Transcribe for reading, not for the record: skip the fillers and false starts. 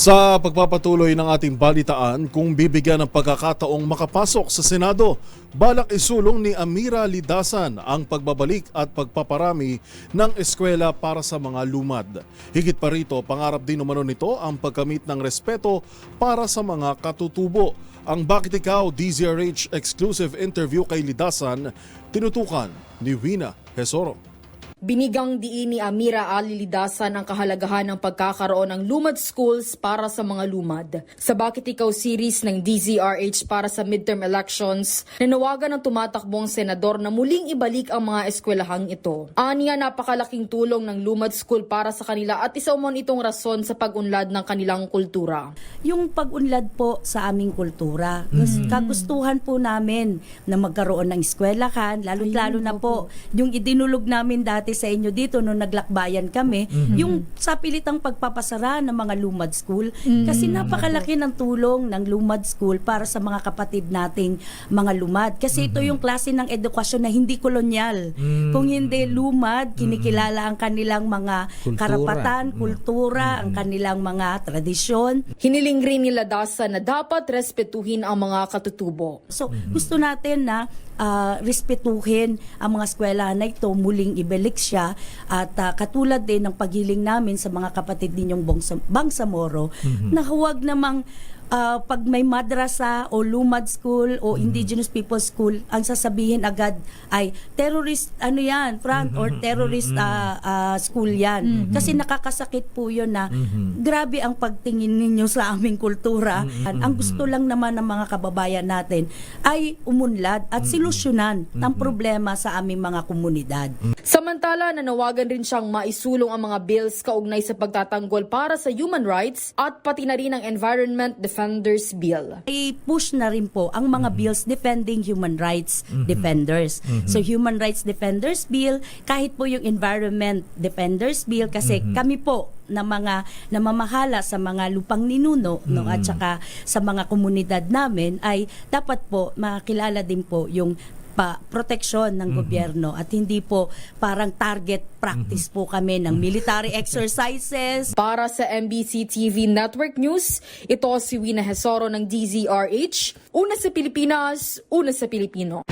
Sa pagpapatuloy ng ating balitaan, kung bibigyan ng pagkakataong makapasok sa Senado, balak isulong ni Amira Lidasan ang pagbabalik at pagpaparami ng eskwela para sa mga lumad. Higit pa rito, pangarap din umano nito ang pagkamit ng respeto para sa mga katutubo. Ang Bakit Ikaw DZRH exclusive interview kay Lidasan, tinutukan ni Wina Hesoro. Binigang diin ni Amira Ali Lidasan ang kahalagahan ng pagkakaroon ng lumad schools para sa mga lumad. Sa Bakit Ikaw series ng DZRH para sa midterm elections, nanawagan ng tumatakbong senador na muling ibalik ang mga eskwelahang ito. Aniya, napakalaking tulong ng lumad school para sa kanila at isa umon itong rason sa pag-unlad ng kanilang kultura. Yung pag-unlad po sa aming kultura. Kagustuhan po namin na magkaroon ng eskwelahan, lalo na po yung idinulog namin dati sa inyo dito nung naglakbayan kami, yung sa pilitang pagpapasara ng mga lumad school. Kasi napakalaki ng tulong ng lumad school para sa mga kapatid nating mga lumad. Kasi ito yung klase ng edukasyon na hindi kolonyal. Kung hindi lumad, kinikilala ang kanilang mga karapatan, kultura, ang kanilang mga tradisyon. Hiniling rin ni Lidasan na dapat respetuhin ang mga katutubo. So, gusto natin na respetuhin ang mga eskwelahan na ito, muling ibalik siya at katulad din ng paghiling namin sa mga kapatid ninyong Bangsamoro na huwag namang pag may madrasa o lumad school o indigenous people school, ang sasabihin agad ay terrorist front or terrorist school yan. Kasi nakakasakit po yun na grabe ang pagtingin ninyo sa aming kultura. Ang gusto lang naman ng mga kababayan natin ay umunlad at solusyonan ng problema sa aming mga komunidad. Samantala, nanawagan rin siyang maisulong ang mga bills kaugnay sa pagtatanggol para sa human rights at pati na rin ang Environment Defenders Bill. I-push na rin po ang mga bills defending human rights defenders. So Human Rights Defenders Bill, kahit po yung Environment Defenders Bill, kasi kami po na mga namamahala sa mga lupang ninuno at saka sa mga komunidad namin ay dapat po makilala din po yung proteksyon ng gobyerno at hindi po parang target practice po kami ng military exercises. Para sa MBC TV Network News, ito si Wina Hesoro ng DZRH. Una sa Pilipinas, una sa Pilipino.